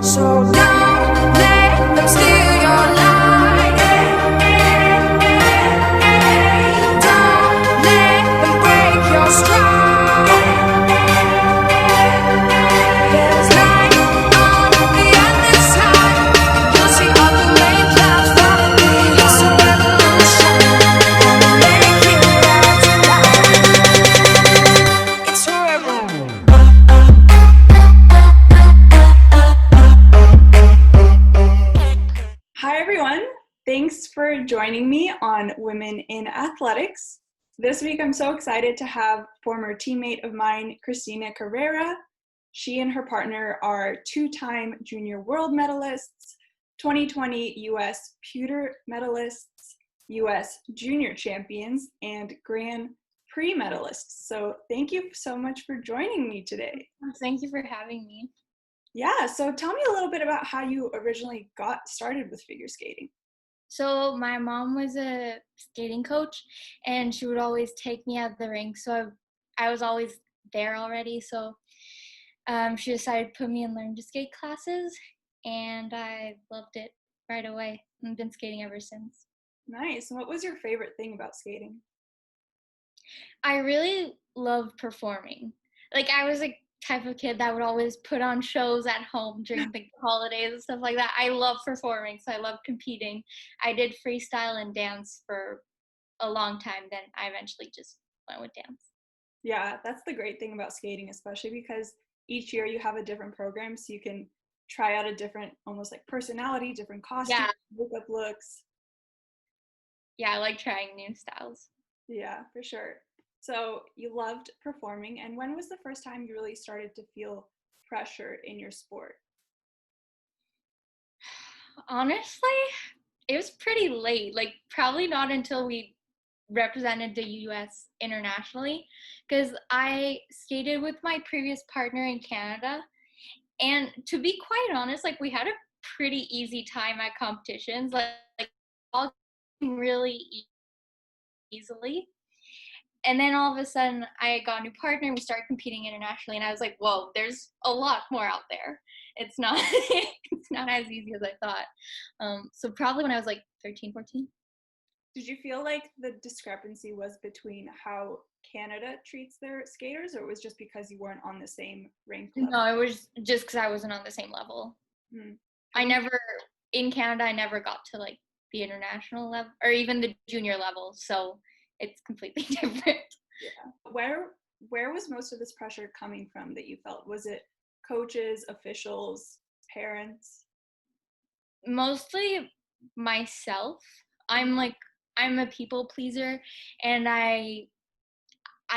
So don't let them steal your light. Don't let them break your stride. There's light on the other side. You'll see all the rain clouds follow me. It's a revolution. Gonna make it out tonight. It's a revolution. Hi everyone, thanks for joining me on Women in Athletics. This week I'm so excited to have former teammate of mine, Christina Carreira. She and her partner are two-time junior world medalists, 2020 US pewter medalists, US junior champions, and Grand Prix medalists. So thank you so much for joining me today. Thank you for having me. Yeah, so tell me a little bit about how you originally got started with figure skating. So my mom was a skating coach, and she would always take me out of the rink. So I was always there already. So she decided to put me in learn to skate classes, and I loved it right away. I've been skating ever since. Nice. And what was your favorite thing about skating? I really love performing. Like, I was a type of kid that would always put on shows at home during the holidays and stuff like that. I love performing, so I love competing. I did freestyle and dance for a long time, then I eventually just went with dance. Yeah, that's the great thing about skating, especially because each year you have a different program, so you can try out a different, almost like personality, different costumes, makeup looks. Yeah, I like trying new styles. Yeah, for sure. So you loved performing, and when was the first time you really started to feel pressure in your sport? Honestly, it was pretty late. Like, probably not until we represented the US internationally, because I skated with my previous partner in Canada. And to be quite honest, like, we had a pretty easy time at competitions, like all really easily. And then all of a sudden, I got a new partner, and we started competing internationally, and I was like, whoa, there's a lot more out there. It's not it's not as easy as I thought. So probably when I was like 13, 14. Did you feel like the discrepancy was between how Canada treats their skaters, or it was just because you weren't on the same rank level? No, it was just because I wasn't on the same level. Hmm. In Canada, I never got to like the international level or even the junior level. So it's completely different. Yeah. Where was most of this pressure coming from that you felt? Was it coaches, officials, parents? Mostly myself. I'm a people pleaser, and I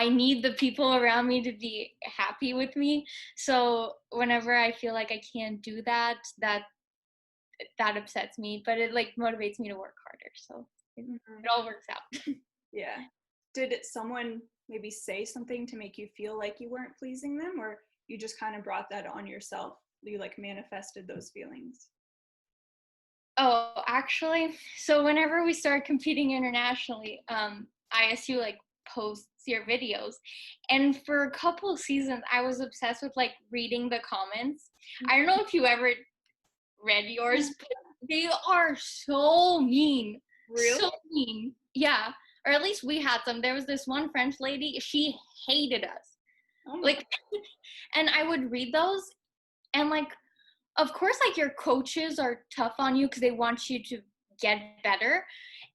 need the people around me to be happy with me. So whenever I feel like I can't do that, that upsets me, but it like motivates me to work harder. So it all works out. Yeah. Did someone maybe say something to make you feel like you weren't pleasing them, or you just kind of brought that on yourself? You like manifested those feelings? Oh, actually, so whenever we started competing internationally, ISU like posts your videos, and for a couple of seasons, I was obsessed with like reading the comments. I don't know if you ever read yours, but they are so mean. Really? So mean. Yeah. Or at least we had some. There was this one French lady, she hated us. Oh my Like, and I would read those, and like, of course, like, your coaches are tough on you because they want you to get better.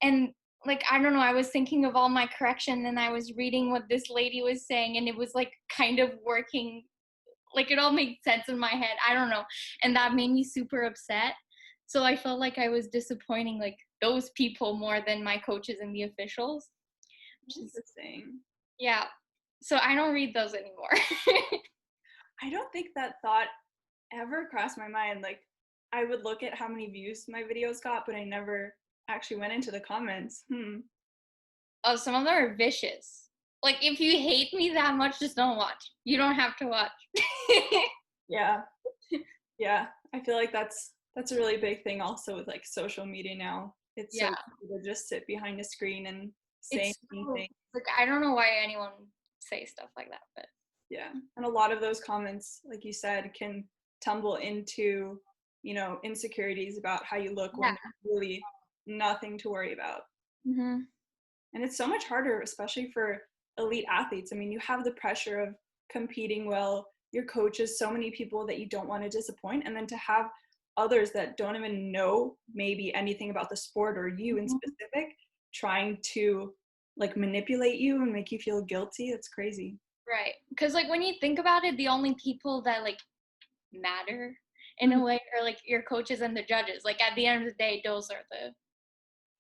And like, I don't know, I was thinking of all my correction, and I was reading what this lady was saying, and it was like kind of working, like it all made sense in my head. I don't know. And that made me super upset. So I felt like I was disappointing like those people more than my coaches and the officials. Interesting. Yeah. So I don't read those anymore. I don't think that thought ever crossed my mind. Like, I would look at how many views my videos got, but I never actually went into the comments. Oh, some of them are vicious. Like, if you hate me that much, just don't watch. You don't have to watch. Yeah. Yeah. I feel like that's a really big thing also with like social media now. It's so easy to just sit behind a screen and say anything. Like, I don't know why anyone say stuff like that, but yeah. And a lot of those comments, like you said, can tumble into insecurities about how you look when there's really nothing to worry about. Mm-hmm. And it's so much harder, especially for elite athletes. I mean, you have the pressure of competing well, your coaches, so many people that you don't want to disappoint, and then to have others that don't even know maybe anything about the sport or you in specific trying to like manipulate you and make you feel guilty. It's crazy. Right. Because like when you think about it, the only people that like matter in a way are like your coaches and the judges. Like at the end of the day, those are the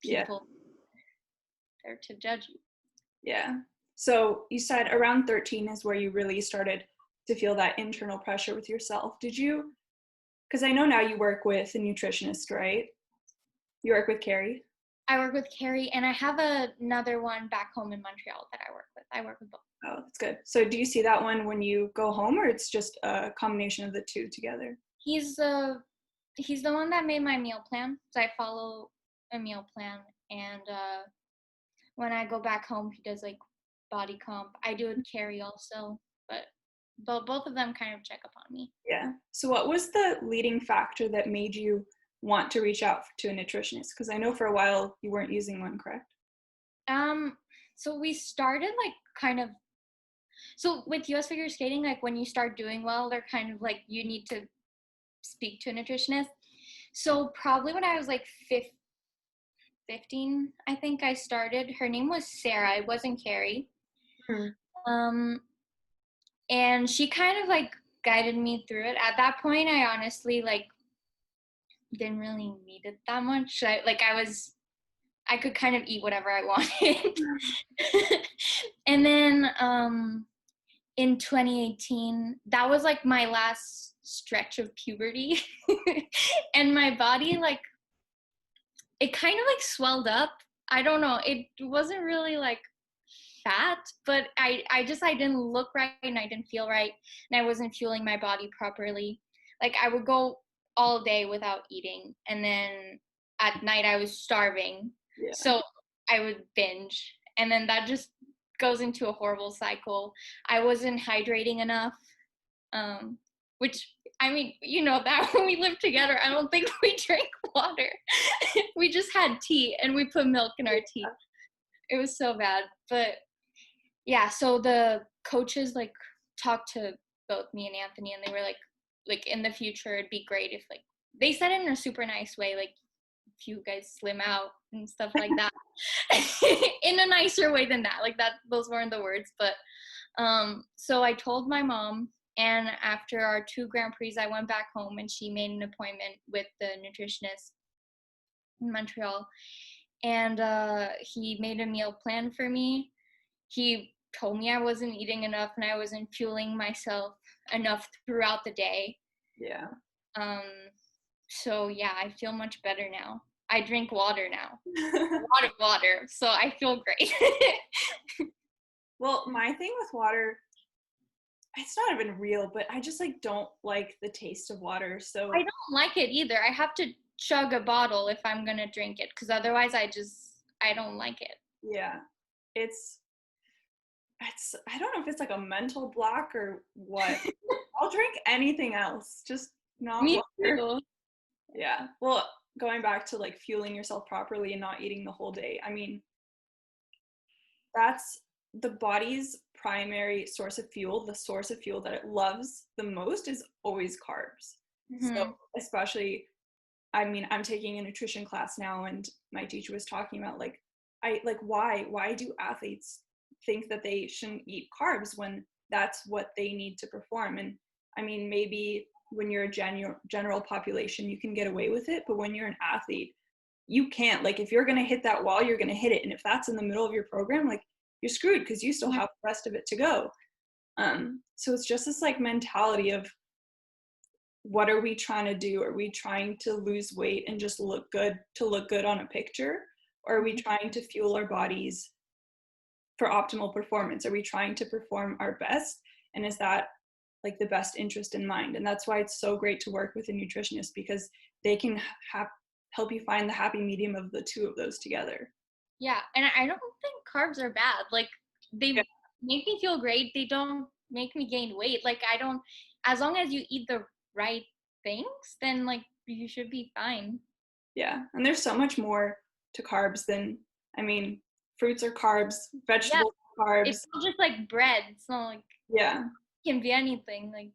people there to judge you. Yeah. So you said around 13 is where you really started to feel that internal pressure with yourself. Did you, because I know now you work with a nutritionist, right? You work with Carrie? I work with Carrie, and I have another one back home in Montreal that I work with. I work with both. Oh, that's good. So do you see that one when you go home, or it's just a combination of the two together? He's the one that made my meal plan. So I follow a meal plan, and when I go back home, he does like body comp. I do it with Carrie also, but both of them kind of check up on me. Yeah. So what was the leading factor that made you want to reach out to a nutritionist? Because I know for a while you weren't using one, correct? So we started like kind of, so with US figure skating, like when you start doing well, they're kind of like, you need to speak to a nutritionist. So probably when I was like 15, I think I started. Her name was Sarah. It wasn't Carrie. And she kind of like guided me through it. At that point, I honestly like didn't really need it that much. I could kind of eat whatever I wanted. And then in 2018, that was like my last stretch of puberty. And my body, like, it kind of like swelled up. I don't know. It wasn't really like fat, but I didn't look right and I didn't feel right. And I wasn't fueling my body properly. Like I would go all day without eating. And then at night I was starving. Yeah. So I would binge. And then that just goes into a horrible cycle. I wasn't hydrating enough, which, I mean, you know that when we lived together, I don't think we drank water. We just had tea and we put milk in our tea. It was so bad. But yeah, so the coaches like talked to both me and Anthony, and they were like in the future it'd be great if like, they said it in a super nice way, like if you guys slim out and stuff like that. In a nicer way than that, like that, those weren't the words. But so I told my mom, and after our 2 Grand Prix I went back home and she made an appointment with the nutritionist in Montreal, and he made a meal plan for me. He told me I wasn't eating enough and I wasn't fueling myself enough throughout the day. Yeah. So yeah, I feel much better now. I drink water now. A lot of water, so I feel great. Well, my thing with water, it's not even real, but I just like don't like the taste of water. So I don't like it either. I have to chug a bottle if I'm gonna drink it, because otherwise I don't like it. yeah, it's I don't know if it's like a mental block or what. I'll drink anything else, just not Me water. too. Yeah. Well, going back to like fueling yourself properly and not eating the whole day, I mean, that's the body's primary source of fuel. The source of fuel that it loves the most is always carbs. So especially, I mean, I'm taking a nutrition class now, and my teacher was talking about like, why do athletes think that they shouldn't eat carbs when that's what they need to perform? And I mean, maybe when you're a general population, you can get away with it, but when you're an athlete, you can't. Like, if you're going to hit that wall, you're going to hit it. And if that's in the middle of your program, like, you're screwed because you still have the rest of it to go. So it's just this like mentality of, what are we trying to do? Are we trying to lose weight and just look good on a picture? Or are we trying to fuel our bodies for optimal performance? Are we trying to perform our best? And is that like the best interest in mind? And that's why it's so great to work with a nutritionist, because they can help you find the happy medium of the two of those together. Yeah, and I don't think carbs are bad. Like, they make me feel great. They don't make me gain weight. Like, I don't, as long as you eat the right things, then like you should be fine. Yeah, and there's so much more to carbs than, I mean, fruits are carbs, Yeah, vegetables are it's carbs. not just like bread. It's not like Yeah, it can be anything. Like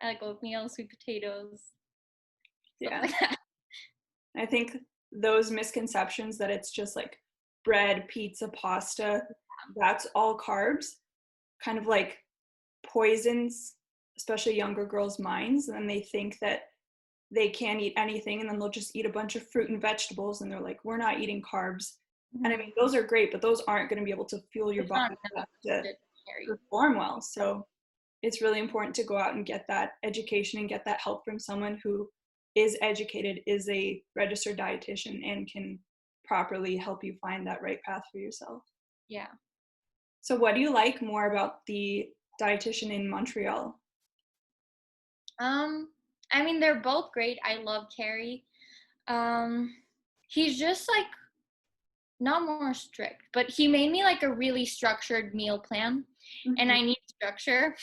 I like oatmeal, sweet potatoes, stuff yeah. like that. I think those misconceptions that it's just like bread, pizza, pasta, that's all carbs, kind of like poisons, especially younger girls' minds. And they think that they can't eat anything, and then they'll just eat a bunch of fruit and vegetables, and they're like, we're not eating carbs. And I mean, those are great, but those aren't going to be able to fuel your It's not body enough to to carry. perform well. So it's really important to go out and get that education and get that help from someone who is educated, is a registered dietitian, and can properly help you find that right path for yourself. Yeah. So what do you like more about the dietitian in Montreal? I mean, they're both great. I love Carrie. He's just like not more strict, but he made me like a really structured meal plan, and I need structure.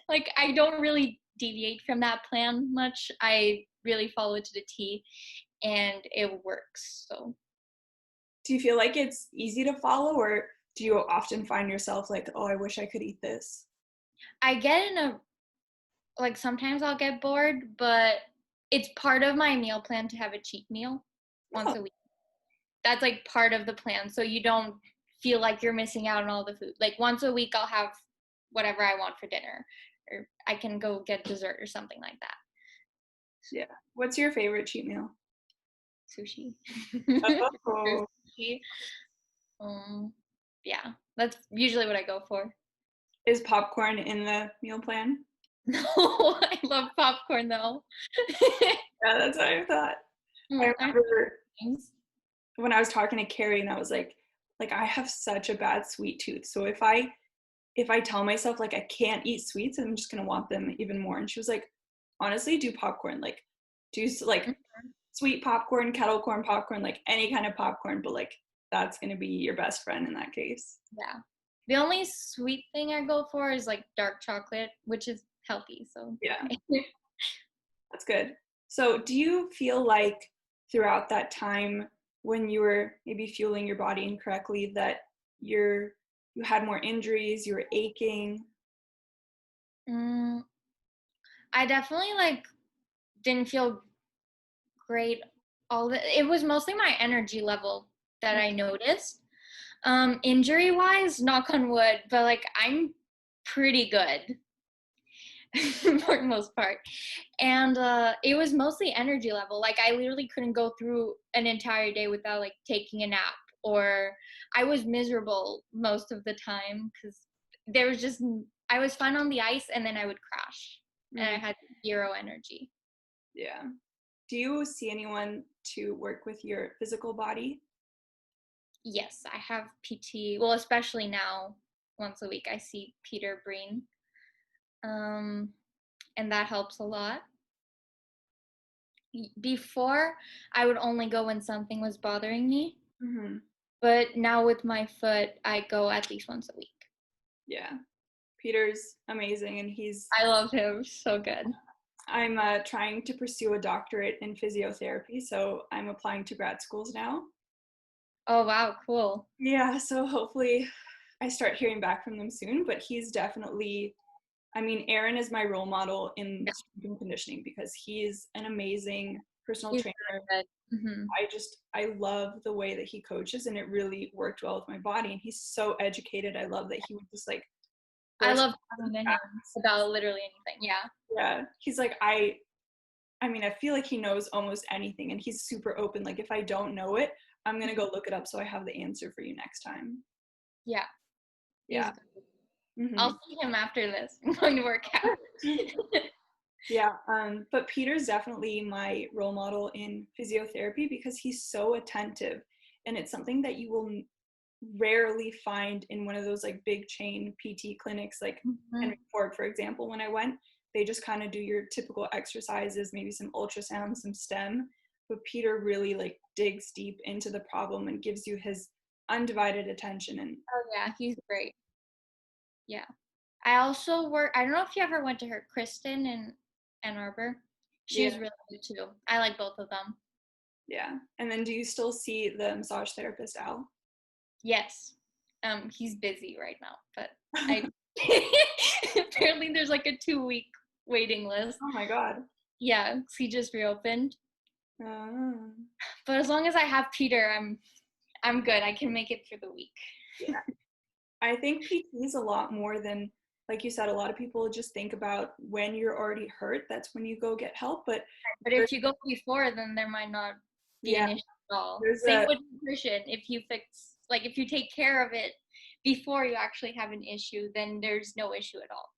Like I don't really deviate from that plan much. I really follow it to the T, and it works. So Do you feel like it's easy to follow, or do you often find yourself like, oh, I wish I could eat this? I get in a like sometimes I'll get bored, but it's part of my meal plan to have a cheat meal once Oh, a week. That's like part of the plan, so you don't feel like you're missing out on all the food. Like once a week I'll have whatever I want for dinner, or I can go get dessert or something like that. yeah. What's your favorite cheat meal? Sushi. Oh, Sushi. um yeah, that's usually what I go for. is popcorn in the meal plan? No, I love popcorn though. Yeah, that's what I thought. I I remember things. when I was talking to Carrie, and I was like I have such a bad sweet tooth. So if I tell myself like I can't eat sweets, I'm just gonna want them even more. And she was like, honestly, do popcorn. Like do like sweet popcorn, kettle corn popcorn, like any kind of popcorn, but like that's gonna be your best friend in that case. Yeah. The only sweet thing I go for is like dark chocolate, which is healthy. So Yeah, that's good. So do you feel like throughout that time when you were maybe fueling your body incorrectly that you had more injuries, you were aching? mm, I definitely like didn't feel great all the it was mostly my energy level that I noticed. Injury wise, knock on wood, but like I'm pretty good for the most part. And it was mostly energy level. Like I literally couldn't go through an entire day without like taking a nap, or I was miserable most of the time because there was just I was fun on the ice and then I would crash and I had zero energy. Yeah. Do you see anyone to work with your physical body? Yes, I have PT. Well, especially now, once a week I see Peter Breen, um, and that helps a lot. Before, I would only go when something was bothering me, Mm-hmm. but now with my foot, I go at least once a week. Yeah. Peter's amazing, and I love him. So good. I'm trying to pursue a doctorate in physiotherapy, so I'm applying to grad schools now. Oh, wow, cool. Yeah, so hopefully I start hearing back from them soon, but he's definitely, I mean, Aaron is my role model in Yeah, strength and conditioning because he's an amazing personal he's trainer. so good. I love the way that he coaches, and it really worked well with my body. And he's so educated. I love that he would just like I burst love talking to him about literally anything. Yeah. yeah, he's like I mean, I feel like he knows almost anything, and he's super open. Like if I don't know it, I'm gonna go look it up so I have the answer for you next time. Yeah. He's Yeah. good. Hmm. I'll see him after this. I'm going to work out. Yeah. But Peter's definitely my role model in physiotherapy because he's so attentive, and it's something that you will rarely find in one of those like big chain PT clinics, like Henry Ford, for example. When I went, they just kind of do your typical exercises, maybe some ultrasound, some stem. But Peter really like digs deep into the problem and gives you his undivided attention. And Oh, yeah, he's great. Yeah. I also work, I don't know if you ever went to her, Kristen, and Ann Arbor. She was Yeah. really good too. I like both of them. Yeah. And then do you still see the massage therapist, Al? Yes. He's busy right now, but I apparently there's like a 2-week waiting list. Oh my God. Yeah, 'cause he just reopened. Oh. But as long as I have Peter, I'm good. I can make it through the week. Yeah. I think PT is a lot more than, like you said, a lot of people just think about when you're already hurt, that's when you go get help. But But if you go before, then there might not be an yeah, issue at all. there's Same a with nutrition. If you take care of it before you actually have an issue, then there's no issue at all.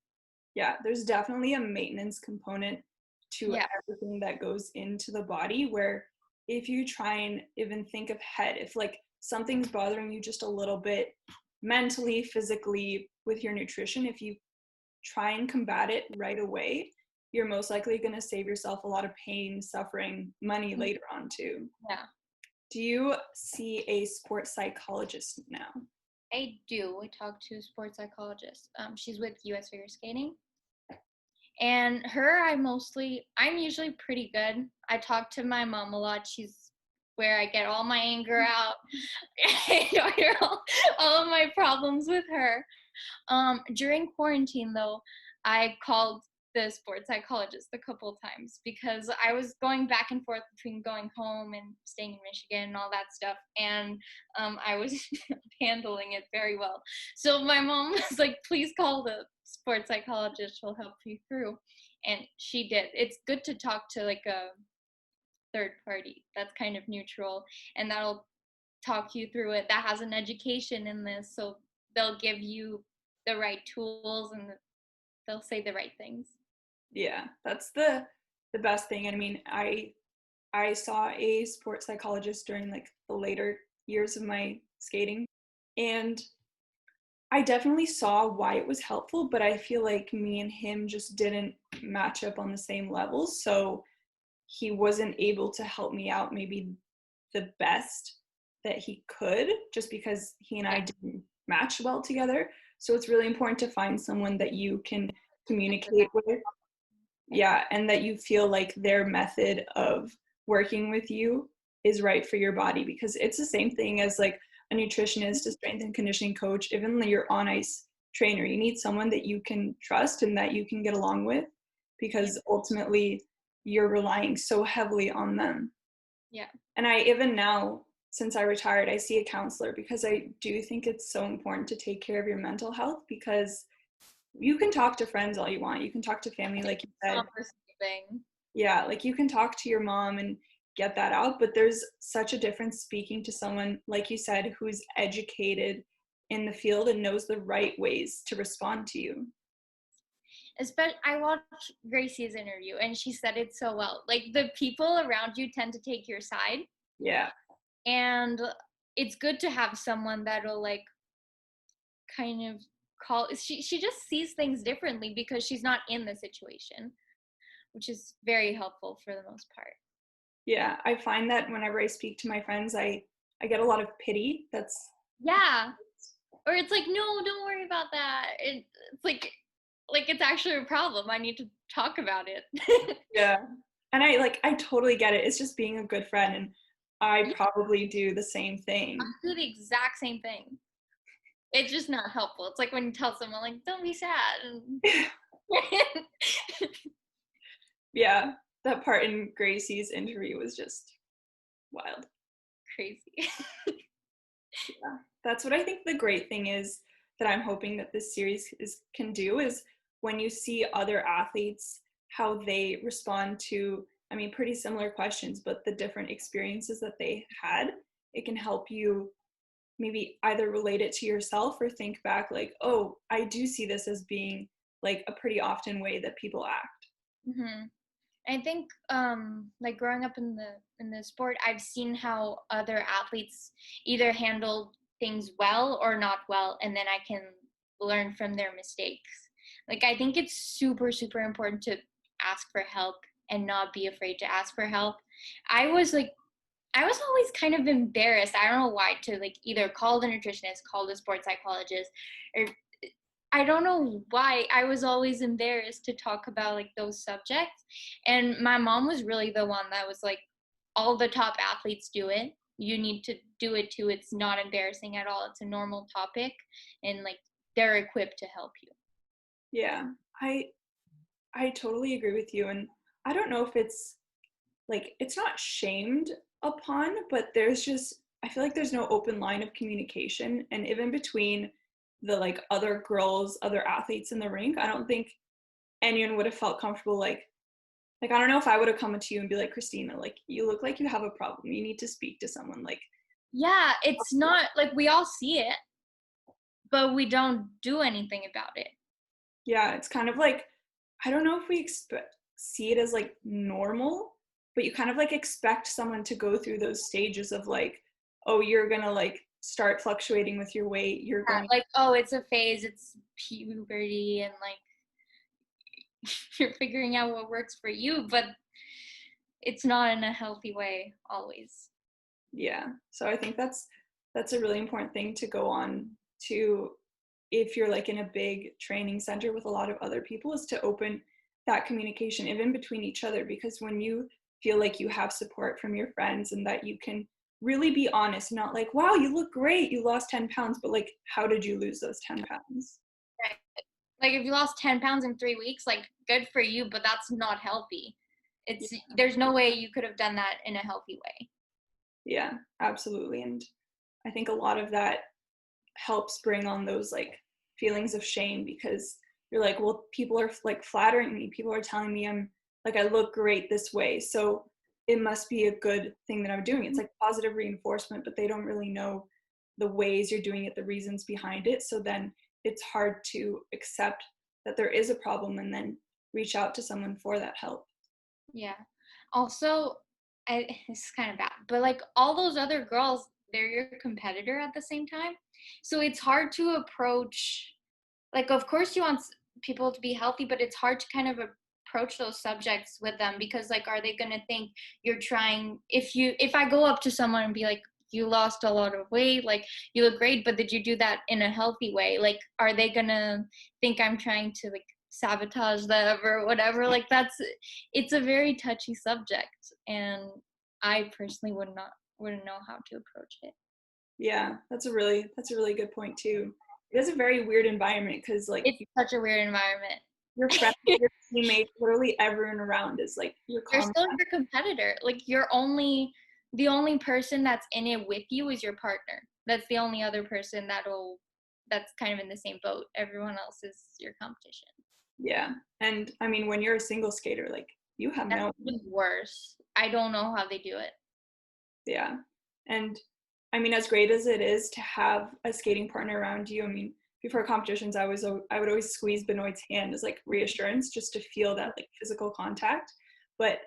yeah, there's definitely a maintenance component to Yeah. everything that goes into the body, where if you try and even think ahead, if like something's bothering you just a little bit mentally, physically with your nutrition, if you try and combat it right away, you're most likely going to save yourself a lot of pain, suffering, money later on too. Yeah, Do you see a sports psychologist now? I do. I talk to a sports psychologist. She's with US Figure Skating. And I'm usually pretty good. I talk to my mom a lot. She's where I get all my anger out. I hear all of my problems with her. During quarantine, though, I called the sports psychologist a couple of times because I was going back and forth between going home and staying in Michigan and all that stuff, and I was handling it very well. So my mom was like, please call the sports psychologist, she'll help you through. And she did. It's good to talk to like a third party that's kind of neutral, and that'll talk you through it, that has an education in this, so they'll give you the right tools and they'll say the right things. Yeah, that's the best thing. I mean, I saw a sports psychologist during like the later years of my skating, and I definitely saw why it was helpful, but I feel like me and him just didn't match up on the same levels, so he wasn't able to help me out maybe the best that he could, just because he and I didn't match well together. So it's really important to find someone that you can communicate with. Yeah, and that you feel like their method of working with you is right for your body, because it's the same thing as like a nutritionist, a strength and conditioning coach, even your on ice trainer. You need someone that you can trust and that you can get along with, because ultimately you're relying so heavily on them. Yeah. And I even now, since I retired, I see a counselor, because I do think it's so important to take care of your mental health, because you can talk to friends all you want. You can talk to family, like you said. Thing. Yeah, like you can talk to your mom and get that out, but there's such a difference speaking to someone, like you said, who's educated in the field and knows the right ways to respond to you. Especially, I watched Gracie's interview and she said it so well. Like, the people around you tend to take your side. Yeah. And it's good to have someone that'll like kind of she just sees things differently because she's not in the situation, which is very helpful for the most part. Yeah, I find that whenever I speak to my friends, I get a lot of pity. Yeah. Or it's like, no, don't worry about that. It's like it's actually a problem. I need to talk about it. Yeah. And I totally get it. It's just being a good friend, and I probably do the same thing. I do the exact same thing. It's just not helpful. It's like when you tell someone, like, don't be sad. Yeah, that part in Gracie's interview was just wild. Crazy. Yeah, that's what I think the great thing is that I'm hoping that this series can do, is when you see other athletes, how they respond to, I mean, pretty similar questions, but the different experiences that they had, it can help you maybe either relate it to yourself or think back like, oh, I do see this as being like a pretty often way that people act. Mm-hmm. I think like growing up in the sport, I've seen how other athletes either handle things well or not well, and then I can learn from their mistakes. Like, I think it's super, super important to ask for help and not be afraid to ask for help. I was always kind of embarrassed. I don't know why, to like either call the nutritionist, call the sports psychologist, or I don't know why I was always embarrassed to talk about like those subjects. And my mom was really the one that was like, all the top athletes do it. You need to do it too. It's not embarrassing at all. It's a normal topic, and like they're equipped to help you. Yeah, I totally agree with you. And I don't know if it's like, it's not shamed upon, but there's just, I feel like there's no open line of communication. And even between the like other girls, other athletes in the rink, I don't think anyone would have felt comfortable like I don't know if I would have come to you and be like, Christina, like you look like you have a problem. You need to speak to someone. Like, Yeah, it's not like we all see it, but we don't do anything about it. yeah, it's kind of like, I don't know if we see it as like normal, but you kind of like expect someone to go through those stages of like, oh, you're gonna like start fluctuating with your weight. You're Yeah, going, like, oh, it's a phase, it's puberty, and like you're figuring out what works for you, but it's not in a healthy way always. yeah. So I think that's a really important thing to go on to if you're like in a big training center with a lot of other people, is to open that communication even between each other, because when you feel like you have support from your friends and that you can really be honest, not like, wow, you look great, you lost 10 pounds, but like, how did you lose those 10 pounds? Right. Like if you lost 10 pounds in 3 weeks, like good for you, but that's not healthy. It's there's no way you could have done that in a healthy way. Yeah, absolutely. And I think a lot of that helps bring on those like feelings of shame, because you're like, well, people are like flattering me, people are telling me I'm like, I look great this way, so it must be a good thing that I'm doing. It's like positive reinforcement, but they don't really know the ways you're doing it, the reasons behind it. So then it's hard to accept that there is a problem and then reach out to someone for that help. Yeah. Also, it's kind of bad, but like all those other girls, they're your competitor at the same time. So it's hard to approach, like, of course, you want people to be healthy, but it's hard to kind of approach those subjects with them because, like, are they going to think you're trying? If I go up to someone and be like, you lost a lot of weight, like, you look great, but did you do that in a healthy way? Like, are they going to think I'm trying to, like, sabotage them or whatever? Like, it's a very touchy subject, and I personally wouldn't know how to approach it. Yeah, that's a really good point too. It is a very weird environment because like It's such a weird environment. your friends, your teammates, literally everyone around is like your You're common. still your competitor. Like the only person that's in it with you is your partner. That's the only other person that's kind of in the same boat. Everyone else is your competition. Yeah. And I mean, when you're a single skater, like you have That's no, even worse. I don't know how they do it. yeah. And I mean, as great as it is to have a skating partner around you, I mean, before competitions, I would always squeeze Benoit's hand as like reassurance, just to feel that like physical contact. But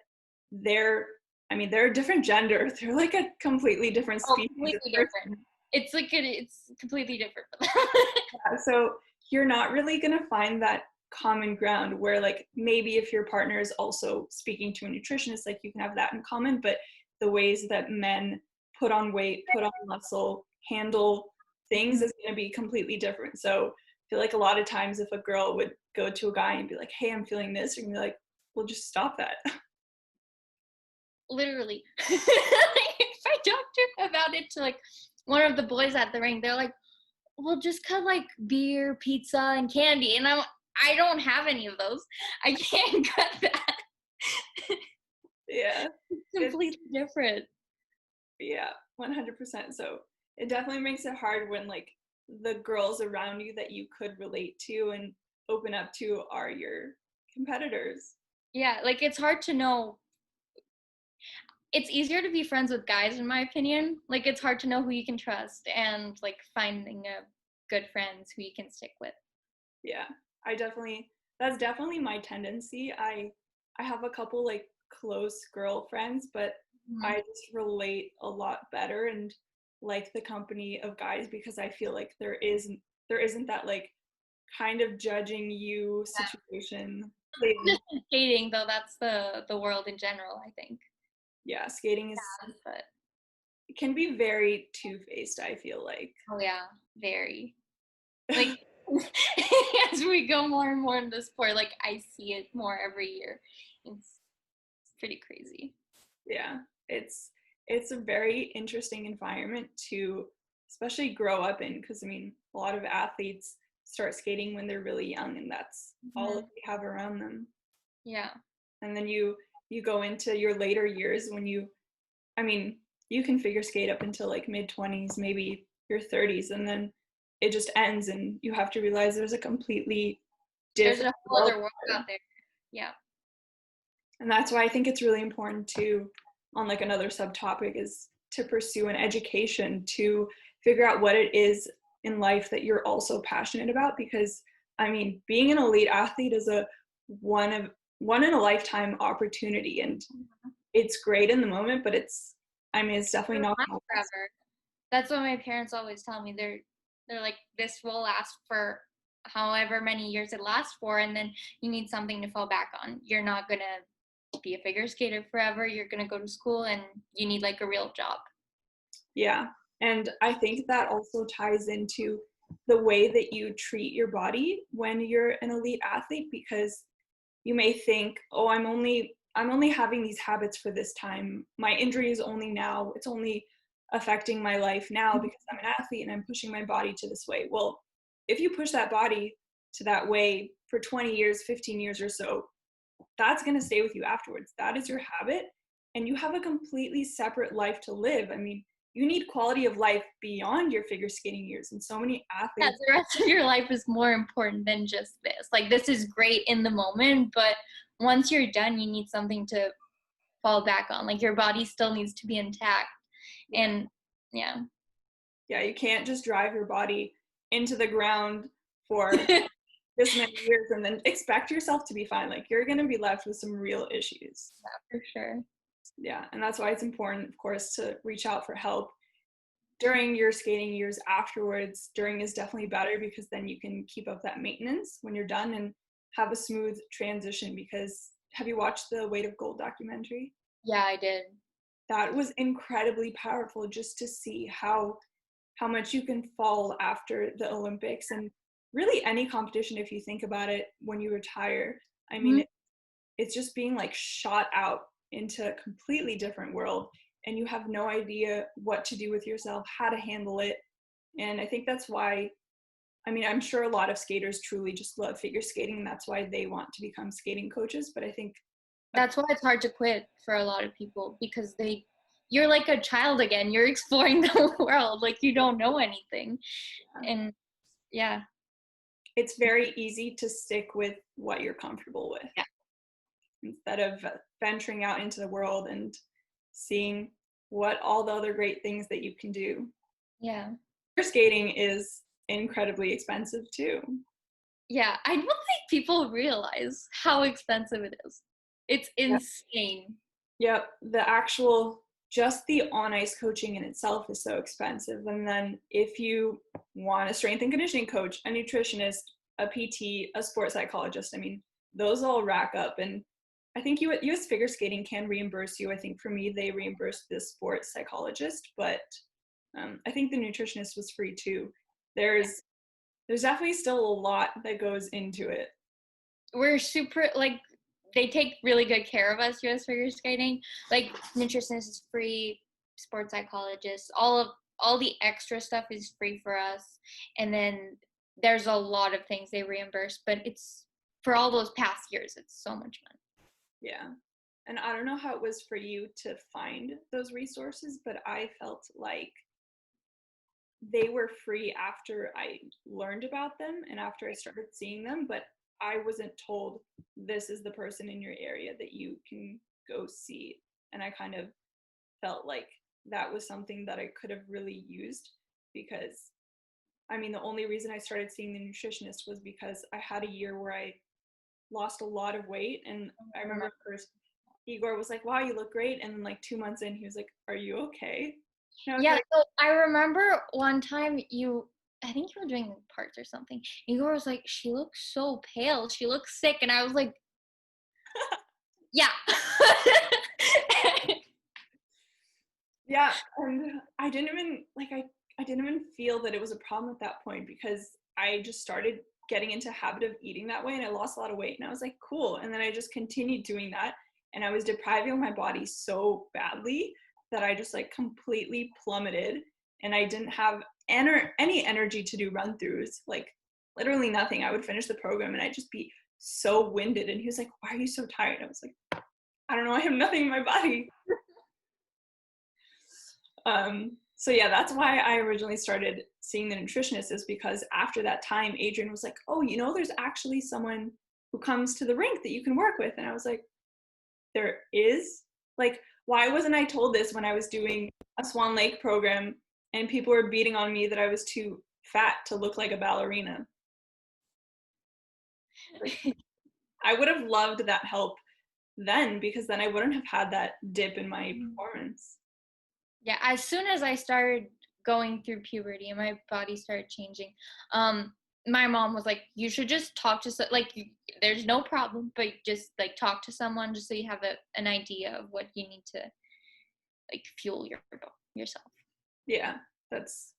they're, I mean, they're a different gender. They're like a completely different Oh, species of completely person. different. It's completely different. So you're not really going to find that common ground where like maybe if your partner is also speaking to a nutritionist, like you can have that in common, but the ways that men put on weight, put on muscle, handle things is going to be completely different. So I feel like a lot of times if a girl would go to a guy and be like, hey, I'm feeling this, you're going to be like, well, just stop that. Literally. If I talked about it to like one of the boys at the ring, they're like, well, just cut like beer, pizza, and candy. And I don't have any of those. I can't cut that. Yeah. It's completely different. Yeah, 100%. So it definitely makes it hard when like the girls around you that you could relate to and open up to are your competitors. Yeah, like it's hard to know. It's easier to be friends with guys, in my opinion. Like it's hard to know who you can trust and like finding a good friends who you can stick with. Yeah, that's definitely my tendency. I have a couple like close girlfriends, but I just relate a lot better and like the company of guys because I feel like there isn't that like kind of judging you situation. Just in skating, though, that's the world in general, I think. Yeah, skating is But can be very two-faced, I feel like. oh yeah, very. Like As we go more and more in the sport, like I see it more every year. It's pretty crazy. Yeah, it's a very interesting environment to especially grow up in, because I mean, a lot of athletes start skating when they're really young, and that's all that they have around them. Yeah. And then you go into your later years when I mean, you can figure skate up until like mid-20s, maybe your 30s, and then it just ends, and you have to realize there's a completely There's different a whole world other world there. out there. Yeah. And that's why I think it's really important to, on like another subtopic, is to pursue an education to figure out what it is in life that you're also passionate about. Because I mean, being an elite athlete is a one in a lifetime opportunity, and it's great in the moment, but it's definitely It'll not last gonna last. forever. That's what my parents always tell me. They're like, this will last for however many years it lasts for, and then you need something to fall back on. You're not gonna be a figure skater forever. You're gonna go to school, and you need like a real job. Yeah. And I think that also ties into the way that you treat your body when you're an elite athlete, because you may think, oh, I'm only having these habits for this time. My injury is only now. It's only affecting my life now because I'm an athlete and I'm pushing my body to this way. Well, if you push that body to that way for 20 years, 15 years or so, that's going to stay with you afterwards. That is your habit, and you have a completely separate life to live. I mean, you need quality of life beyond your figure skating years, and so many Yeah, athletes. the rest of your life is more important than just this. Like this is great in the moment, but once you're done, you need something to fall back on. Like your body still needs to be intact. And yeah. Yeah, you can't just drive your body into the ground for this many years and then expect yourself to be fine. Like you're going to be left with some real issues. For sure. Yeah, and that's why it's important, of course, to reach out for help during your skating years. Afterwards, during is definitely better, because then you can keep up that maintenance when you're done and have a smooth transition. Because have you watched the Weight of Gold documentary? Yeah, I did. That was incredibly powerful, just to see how much you can fall after the Olympics, and really any competition if you think about it. When you retire, I mean, it's just being like shot out into a completely different world, and you have no idea what to do with yourself, how to handle it. And I think that's why, I mean, I'm sure a lot of skaters truly just love figure skating, and that's why they want to become skating coaches. But I think That's why it's hard to quit for a lot of people, because you're like a child again. You're exploring the world like you don't know anything. And yeah. it's very easy to stick with what you're comfortable with, Yeah. instead of venturing out into the world and seeing what all the other great things that you can do. Yeah. Figure skating is incredibly expensive too. Yeah. I don't think people realize how expensive it is. It's insane. Yep, just the on ice coaching in itself is so expensive. And then if you want a strength and conditioning coach, a nutritionist, a PT, a sports psychologist, I mean, those all rack up. And I think US figure skating can reimburse you. I think for me, they reimbursed the sports psychologist, but I think the nutritionist was free too. There's definitely still a lot that goes into it. We're super, like, they take really good care of us, US figure skating. Like nutritionist is free, sports psychologist, all the extra stuff is free for us. And then there's a lot of things they reimburse, but it's for all those past years, it's so much money. Yeah. And I don't know how it was for you to find those resources, but I felt like they were free after I learned about them and after I started seeing them, but I wasn't told this is the person in your area that you can go see. And I kind of felt like that was something that I could have really used, because I mean, the only reason I started seeing the nutritionist was because I had a year where I lost a lot of weight. And I remember first Igor was like, wow, you look great. And then like 2 months in, he was like, are you okay? And I was Yeah, like, so I remember one time I think you were doing parts or something. Igor was like, she looks so pale. She looks sick. And I was like, yeah. yeah. And I didn't even feel that it was a problem at that point, because I just started getting into a habit of eating that way, and I lost a lot of weight, and I was like, cool. And then I just continued doing that, and I was depriving my body so badly that I just like completely plummeted, and I didn't have any energy to do run-throughs, like literally nothing. I would finish the program and I'd just be so winded, and he was like, why are you so tired? I was like, I don't know, I have nothing in my body. So yeah, that's why I originally started seeing the nutritionist, is because after that time, Adrian was like, oh, you know, there's actually someone who comes to the rink that you can work with. And I was like, there is? Like, why wasn't I told this when I was doing a Swan Lake program and people were beating on me that I was too fat to look like a ballerina? Like, I would have loved that help then, because then I wouldn't have had that dip in my performance. Yeah, as soon as I started going through puberty and my body started changing, my mom was like, you should just talk to there's no problem, but just like talk to someone just so you have an idea of what you need to like fuel yourself. Yeah, that's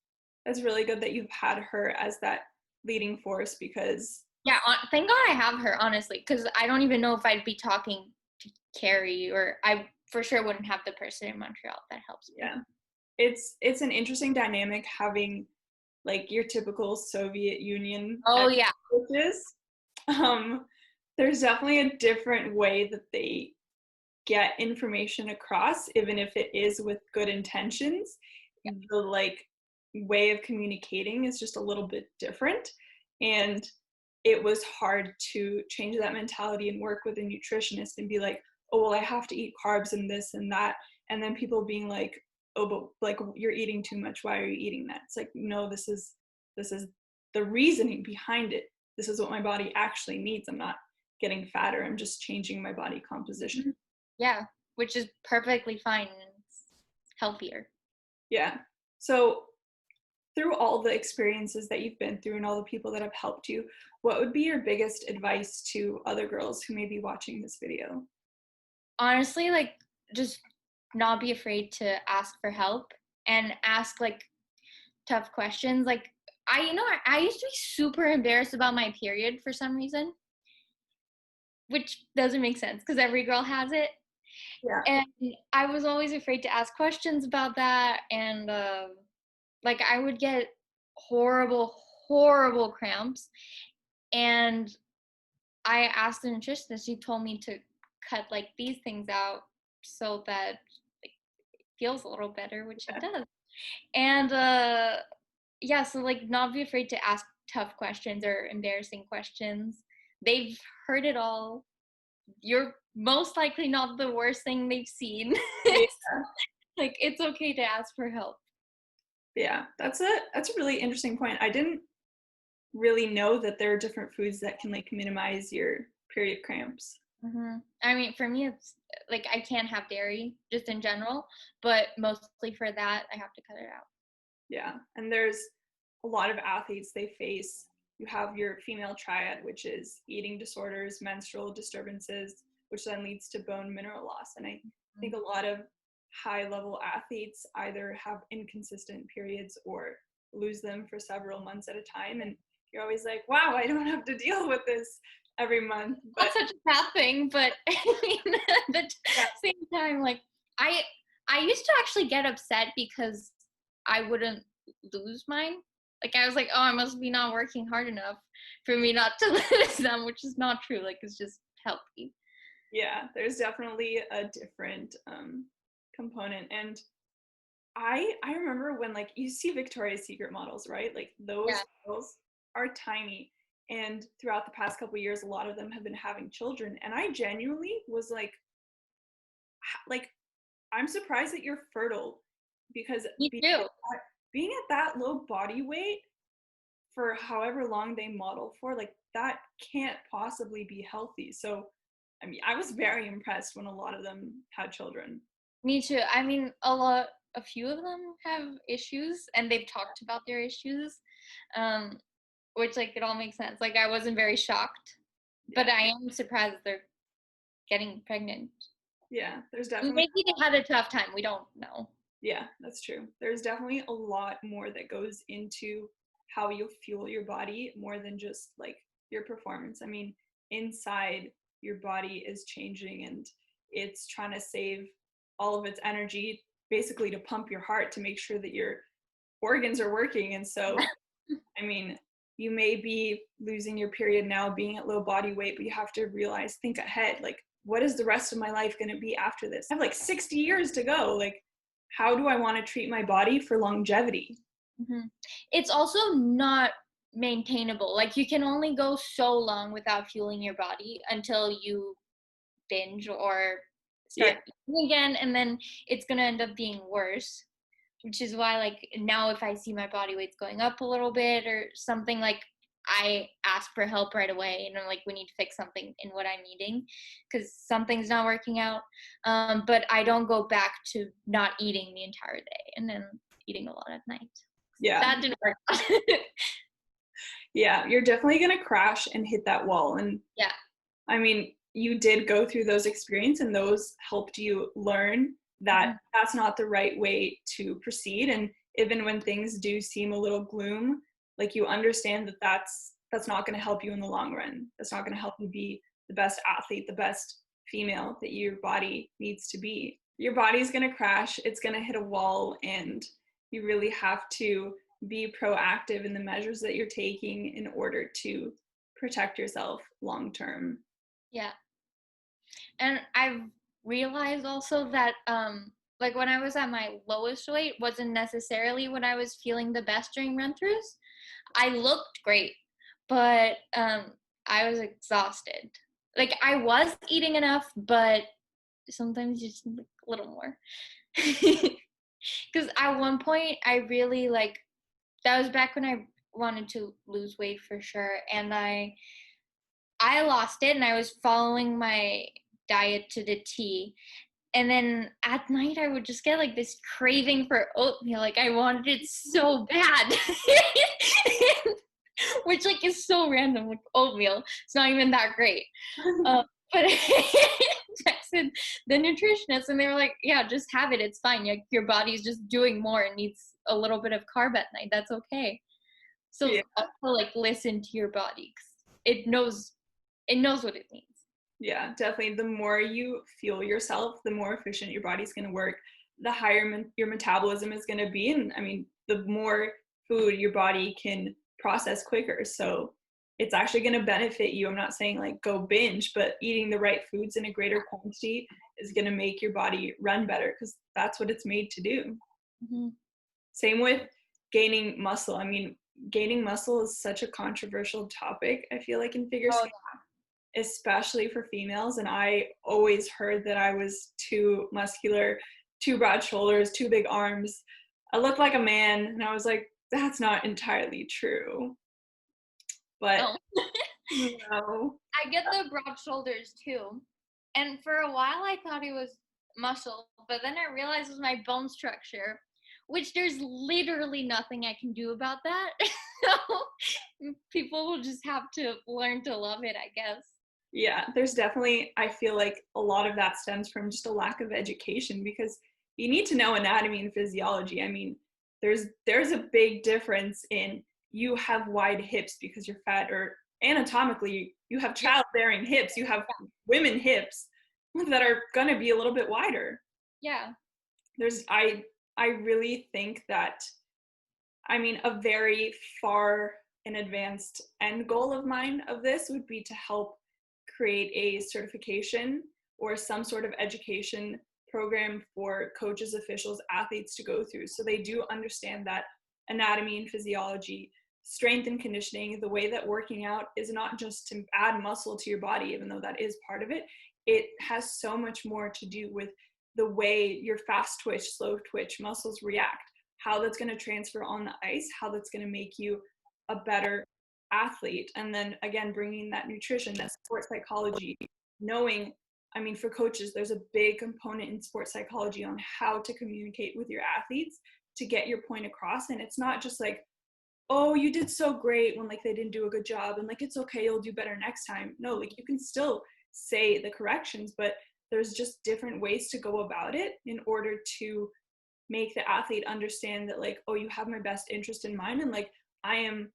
really good that you've had her as that leading force, because yeah, thank God I have her, honestly, because I don't even know if I'd be talking to Carrie, or I for sure wouldn't have the person in Montreal that helps me. yeah, it's an interesting dynamic having like your typical Soviet Union coaches. There's definitely a different way that they get information across, even if it is with good intentions. The like way of communicating is just a little bit different, and it was hard to change that mentality and work with a nutritionist and be like, oh well, I have to eat carbs and this and that, and then people being like, oh but like you're eating too much, why are you eating that? It's like, no, this is the reasoning behind it. This is what my body actually needs. I'm not getting fatter, I'm just changing my body composition. Yeah, which is perfectly fine and it's healthier. Yeah. So through all the experiences that you've been through and all the people that have helped you, what would be your biggest advice to other girls who may be watching this video? Honestly, like, just not be afraid to ask for help and ask like tough questions. Like, I used to be super embarrassed about my period for some reason, which doesn't make sense because every girl has it. Yeah. And I was always afraid to ask questions about that. And like, I would get horrible cramps. And I asked the nutritionist, she told me to cut like these things out so that like, it feels a little better, which it does. And yeah, so like not be afraid to ask tough questions or embarrassing questions. They've heard it all. You're most likely not the worst thing they've seen. Yeah. Like, it's okay to ask for help. Yeah, that's a really interesting point. I didn't really know that there are different foods that can like minimize your period cramps. Mm-hmm. I mean, for me, it's like I can't have dairy just in general, but mostly for that, I have to cut it out. Yeah, and there's a lot of athletes, they face, you have your female triad, which is eating disorders, menstrual disturbances, which then leads to bone mineral loss. And I think a lot of high level athletes either have inconsistent periods or lose them for several months at a time. And you're always like, wow, I don't have to deal with this every month. But Not such a bad thing, but I mean, at the same time, like I used to actually get upset because I wouldn't lose mine. Like, I was like, oh, I must be not working hard enough for me not to lose them, which is not true. Like, it's just healthy. yeah, there's definitely a different component. And I remember when like you see Victoria's Secret models, right? Like those girls are tiny. And throughout the past couple of years, a lot of them have been having children. And I genuinely was like, I'm surprised that you're fertile, because Me too. being at that low body weight for however long they model for, like that can't possibly be healthy. So, I mean, I was very impressed when a lot of them had children. Me too. I mean, a few of them have issues, and they've talked about their issues, which like it all makes sense. Like, I wasn't very shocked, but I am surprised they're getting pregnant. Yeah, there's definitely maybe they had a tough time. We don't know. Yeah, that's true. There's definitely a lot more that goes into how you fuel your body more than just like your performance. I mean, inside your body is changing and it's trying to save all of its energy basically to pump your heart to make sure that your organs are working. And so, I mean, you may be losing your period now, being at low body weight, but you have to realize, think ahead, like, what is the rest of my life going to be after this? I have like 60 years to go. Like, how do I want to treat my body for longevity? Mm-hmm. It's also not maintainable. Like, you can only go so long without fueling your body until you binge or start eating again, and then it's going to end up being worse, which is why, like, now if I see my body weight's going up a little bit or something, like, I ask for help right away, and I'm like, we need to fix something in what I'm eating because something's not working out. But I don't go back to not eating the entire day and then eating a lot at night. Yeah. That didn't work. Yeah, you're definitely going to crash and hit that wall. And yeah, I mean, you did go through those experiences and those helped you learn that that's not the right way to proceed. And even when things do seem a little gloom, like, you understand that that's not going to help you in the long run. That's not going to help you be the best athlete, the best female that your body needs to be. Your body's going to crash, it's going to hit a wall, and you really have to be proactive in the measures that you're taking in order to protect yourself long term. Yeah. And I've realized also that like, when I was at my lowest weight wasn't necessarily when I was feeling the best during run-throughs. I looked great, but I was exhausted. Like, I was eating enough, but sometimes just a little more. Because at one point I really, like, that was back when I wanted to lose weight for sure, and I lost it and I was following my diet to the T. And then at night I would just get like this craving for oatmeal. Like, I wanted it so bad. Which, like, is so random. Like, oatmeal, it's not even that great. But I texted the nutritionist and they were like, yeah, just have it, it's fine. Your body's just doing more and needs a little bit of carb at night, that's okay. So also, like, listen to your body, 'cause it knows what it needs. Yeah, definitely. The more you fuel yourself, the more efficient your body's going to work, the higher your metabolism is going to be. And I mean, the more food your body can process quicker. So it's actually going to benefit you. I'm not saying like go binge, but eating the right foods in a greater quantity is going to make your body run better because that's what it's made to do. Mm-hmm. Same with gaining muscle. I mean, gaining muscle is such a controversial topic, I feel like, in figure skating. Especially for females, and I always heard that I was too muscular, too broad shoulders, too big arms. I looked like a man, and I was like, that's not entirely true. But no. I get the broad shoulders too, and for a while I thought it was muscle, but then I realized it was my bone structure, which there's literally nothing I can do about that. So people will just have to learn to love it, I guess. Yeah, there's definitely, I feel like a lot of that stems from just a lack of education because you need to know anatomy and physiology. I mean, there's a big difference in you have wide hips because you're fat, or anatomically you have childbearing hips, you have women hips that are going to be a little bit wider. Yeah. I really think that, I mean, a very far and advanced end goal of mine of this would be to help create a certification or some sort of education program for coaches, officials, athletes to go through. So they do understand that anatomy and physiology, strength and conditioning, the way that working out is not just to add muscle to your body, even though that is part of it. It has so much more to do with the way your fast twitch, slow twitch muscles react, how that's going to transfer on the ice, how that's going to make you a better athlete. And then again, bringing that nutrition, that sports psychology, knowing, I mean, for coaches, there's a big component in sports psychology on how to communicate with your athletes to get your point across. And it's not just like, oh, you did so great when like they didn't do a good job and like it's okay, you'll do better next time. No, like you can still say the corrections, but there's just different ways to go about it in order to make the athlete understand that like, oh, you have my best interest in mind, and like I'm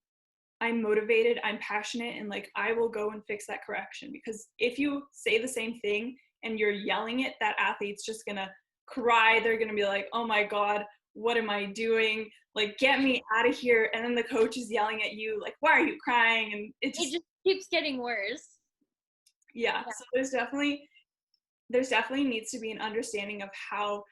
motivated, I'm passionate, and like I will go and fix that correction. Because if you say the same thing and you're yelling it, that athlete's just gonna cry. They're gonna be like, oh my God, what am I doing? Like, get me out of here. And then the coach is yelling at you, like, why are you crying? And it It just keeps getting worse. yeah. So there's definitely needs to be an understanding of how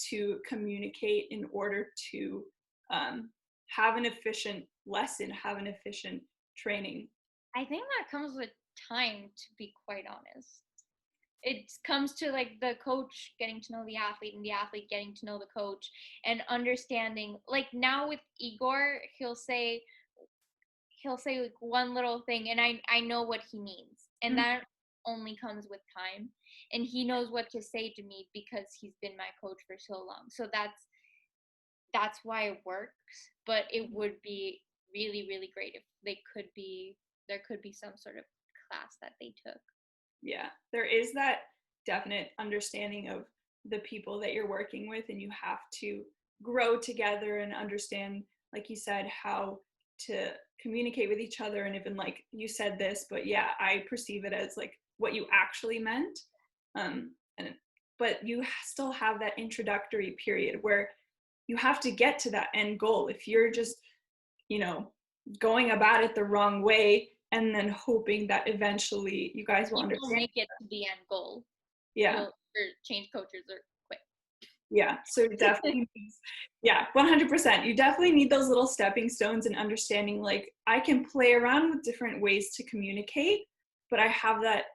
to communicate in order to have an efficient lesson, have an efficient training. I think that comes with time, to be quite honest. It comes to like the coach getting to know the athlete and the athlete getting to know the coach and understanding. Like now with Igor, he'll say like one little thing and I know what he means. And that only comes with time. And he knows what to say to me because he's been my coach for so long. So that's why it works. But it would be really, really great if there could be some sort of class that they took. Yeah, there is that definite understanding of the people that you're working with, and you have to grow together and understand, like you said, how to communicate with each other. And even like you said this, but yeah, I perceive it as like what you actually meant. But you still have that introductory period where you have to get to that end goal. If you're just, going about it the wrong way and then hoping that eventually you guys will understand. Make it to the end goal. Yeah. Or change coaches or quit. Yeah. So definitely, 100%. You definitely need those little stepping stones and understanding, like, I can play around with different ways to communicate, but I have that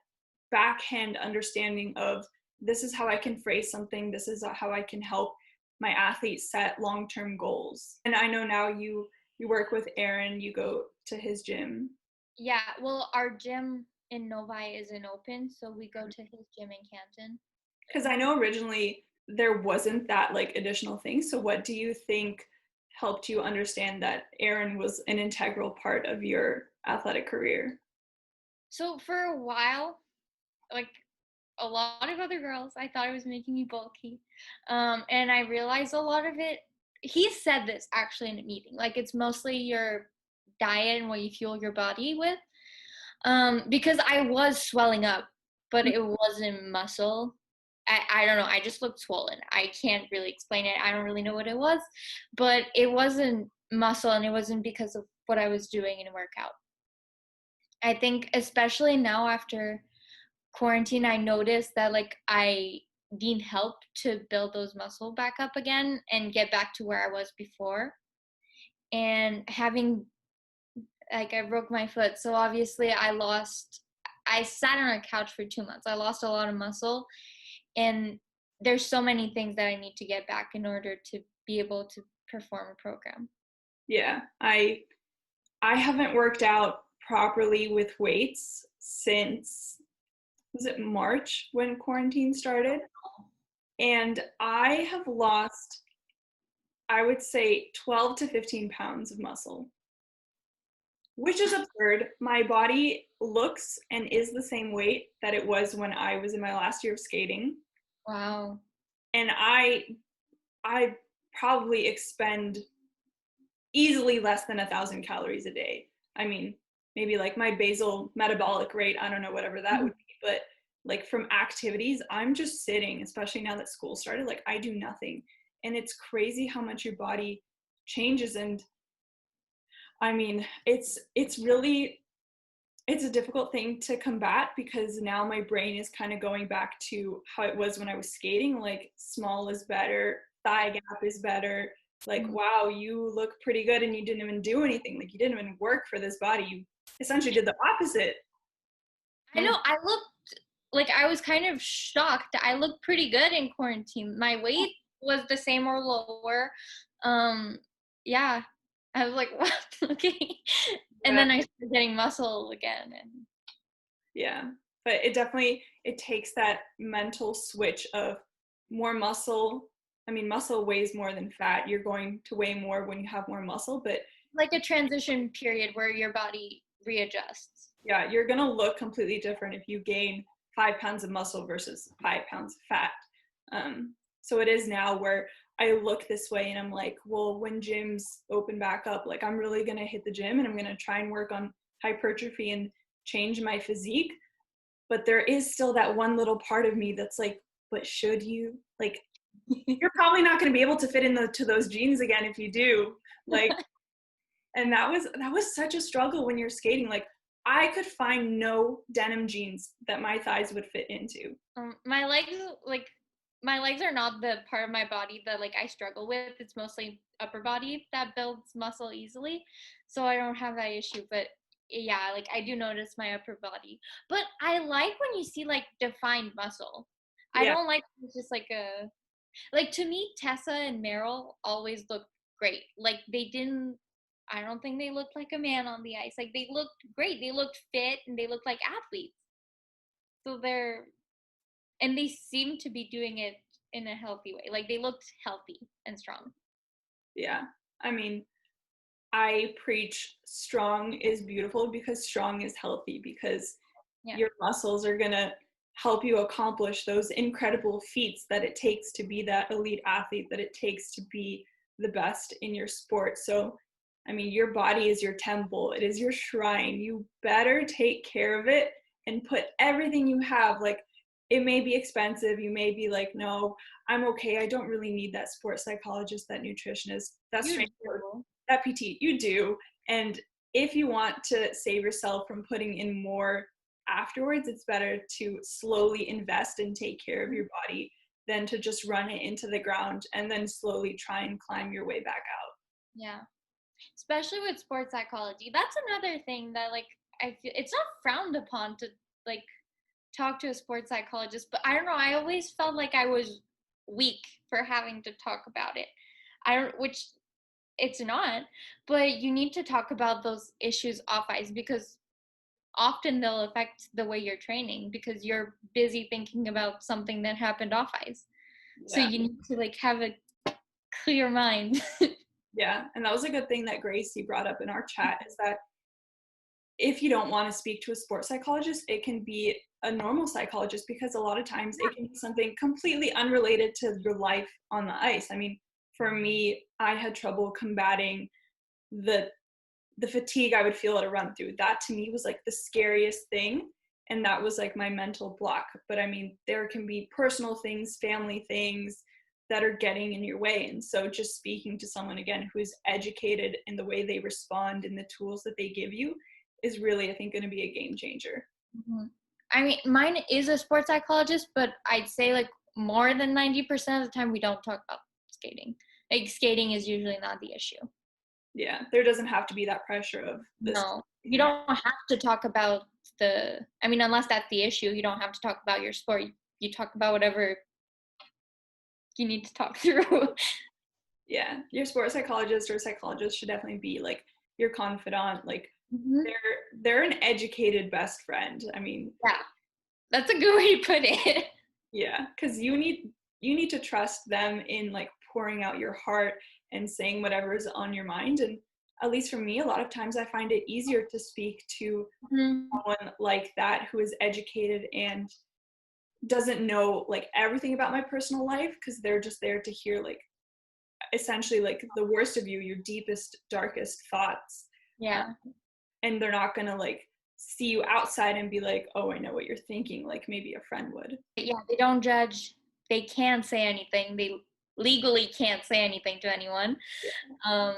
backhand understanding of this is how I can phrase something. This is how I can help my athletes set long-term goals. And I know now you work with Aaron, you go to his gym. Yeah, well, our gym in Novi isn't open, so we go to his gym in Canton. Because I know originally there wasn't that like additional thing. So what do you think helped you understand that Aaron was an integral part of your athletic career? So for a while, like a lot of other girls, I thought it was making me bulky. And I realized a lot of it, he said this actually in a meeting, like it's mostly your diet and what you fuel your body with. Because I was swelling up, but it wasn't muscle. I don't know, I just looked swollen. I can't really explain it. I don't really know what it was, but it wasn't muscle and it wasn't because of what I was doing in a workout. I think especially now after quarantine, I noticed that like I need help to build those muscle back up again and get back to where I was before. And having like I broke my foot, so obviously I sat on a couch for 2 months. I lost a lot of muscle, and there's so many things that I need to get back in order to be able to perform a program. Yeah, I haven't worked out properly with weights since, was it March when quarantine started? And I have lost, I would say, 12 to 15 pounds of muscle, which is absurd. My body looks and is the same weight that it was when I was in my last year of skating. Wow. And I probably expend easily less than 1,000 calories a day. I mean, maybe like my basal metabolic rate, I don't know, whatever that would be, but like from activities, I'm just sitting, especially now that school started, like I do nothing. And it's crazy how much your body changes. And I mean, it's a difficult thing to combat, because now my brain is kind of going back to how it was when I was skating, like small is better, thigh gap is better. Like, wow, you look pretty good and you didn't even do anything. Like, you didn't even work for this body. You essentially did the opposite. I know, I looked like I was kind of shocked. I looked pretty good in quarantine. My weight was the same or lower. Yeah, I was like, what? Okay. And then I started getting muscle again. And yeah, but it takes that mental switch of more muscle. I mean, muscle weighs more than fat. You're going to weigh more when you have more muscle, but like a transition period where your body readjusts. Yeah, you're going to look completely different if you gain 5 pounds of muscle versus 5 pounds of fat. So it is now where I look this way and I'm like, well, when gyms open back up, like I'm really going to hit the gym and I'm going to try and work on hypertrophy and change my physique. But there is still that one little part of me that's like, but should you? Like, you're probably not going to be able to fit into those jeans again if you do. Like, and that was such a struggle when you're skating. Like, I could find no denim jeans that my thighs would fit into. My legs, like, my legs are not the part of my body that like I struggle with. It's mostly upper body that builds muscle easily, so I don't have that issue. But yeah, like I do notice my upper body. But I like when you see like defined muscle. I Yeah. don't like when it's just like a like to me Tessa and Meryl always looked great. Like they didn't. I don't think they looked like a man on the ice. Like they looked great. They looked fit and they looked like athletes. So and they seem to be doing it in a healthy way. Like they looked healthy and strong. Yeah. I mean, I preach strong is beautiful because strong is healthy, because your muscles are going to help you accomplish those incredible feats that it takes to be that elite athlete, that it takes to be the best in your sport. So, I mean, your body is your temple. It is your shrine. You better take care of it and put everything you have. Like, it may be expensive. You may be like, no, I'm okay. I don't really need that sports psychologist, that nutritionist, that strength coach, that PT. You do. And if you want to save yourself from putting in more afterwards, it's better to slowly invest and take care of your body than to just run it into the ground and then slowly try and climb your way back out. Yeah. Especially with sports psychology. That's another thing that like I feel it's not frowned upon to like talk to a sports psychologist, but I don't know, I always felt like I was weak for having to talk about it. Which it's not, but you need to talk about those issues off ice because often they'll affect the way you're training because you're busy thinking about something that happened off ice. Yeah. So you need to like have a clear mind. Yeah, and that was a good thing that Gracie brought up in our chat, is that if you don't want to speak to a sports psychologist, it can be a normal psychologist, because a lot of times it can be something completely unrelated to your life on the ice. I mean, for me, I had trouble combating the fatigue I would feel at a run through. That to me was like the scariest thing, and that was like my mental block. But I mean, there can be personal things, family things that are getting in your way. And so just speaking to someone, again, who's educated in the way they respond and the tools that they give you is really, I think, going to be a game changer. Mm-hmm. I mean, mine is a sports psychologist, but I'd say like more than 90% of the time we don't talk about skating. Like skating is usually not the issue. Yeah, there doesn't have to be that pressure of this. No, you don't have to talk about unless that's the issue, you don't have to talk about your sport. You talk about whatever you need to talk through. Yeah, your sports psychologist or psychologist should definitely be like your confidant. Like, mm-hmm. they're an educated best friend. I mean, yeah, that's a good way to put it. Yeah, because you need to trust them in like pouring out your heart and saying whatever is on your mind. And at least for me, a lot of times I find it easier to speak to someone like that who is educated and doesn't know like everything about my personal life, because they're just there to hear like essentially like the worst of you, your deepest, darkest thoughts. Yeah. And they're not gonna like see you outside and be like, oh, I know what you're thinking, like maybe a friend would. Yeah, they don't judge. They can't say anything. They legally can't say anything to anyone. Yeah.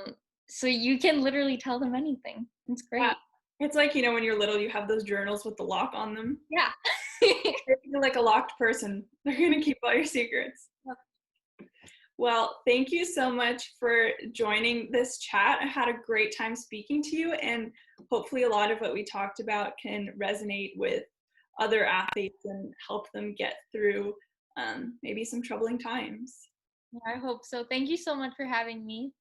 So you can literally tell them anything. It's great. Yeah. It's like, you know, when you're little, you have those journals with the lock on them. Yeah. You're like a locked person. They're gonna keep all your secrets. Well, thank you so much for joining this chat. I had a great time speaking to you, and hopefully a lot of what we talked about can resonate with other athletes and help them get through maybe some troubling times. Yeah, I hope so. Thank you so much for having me.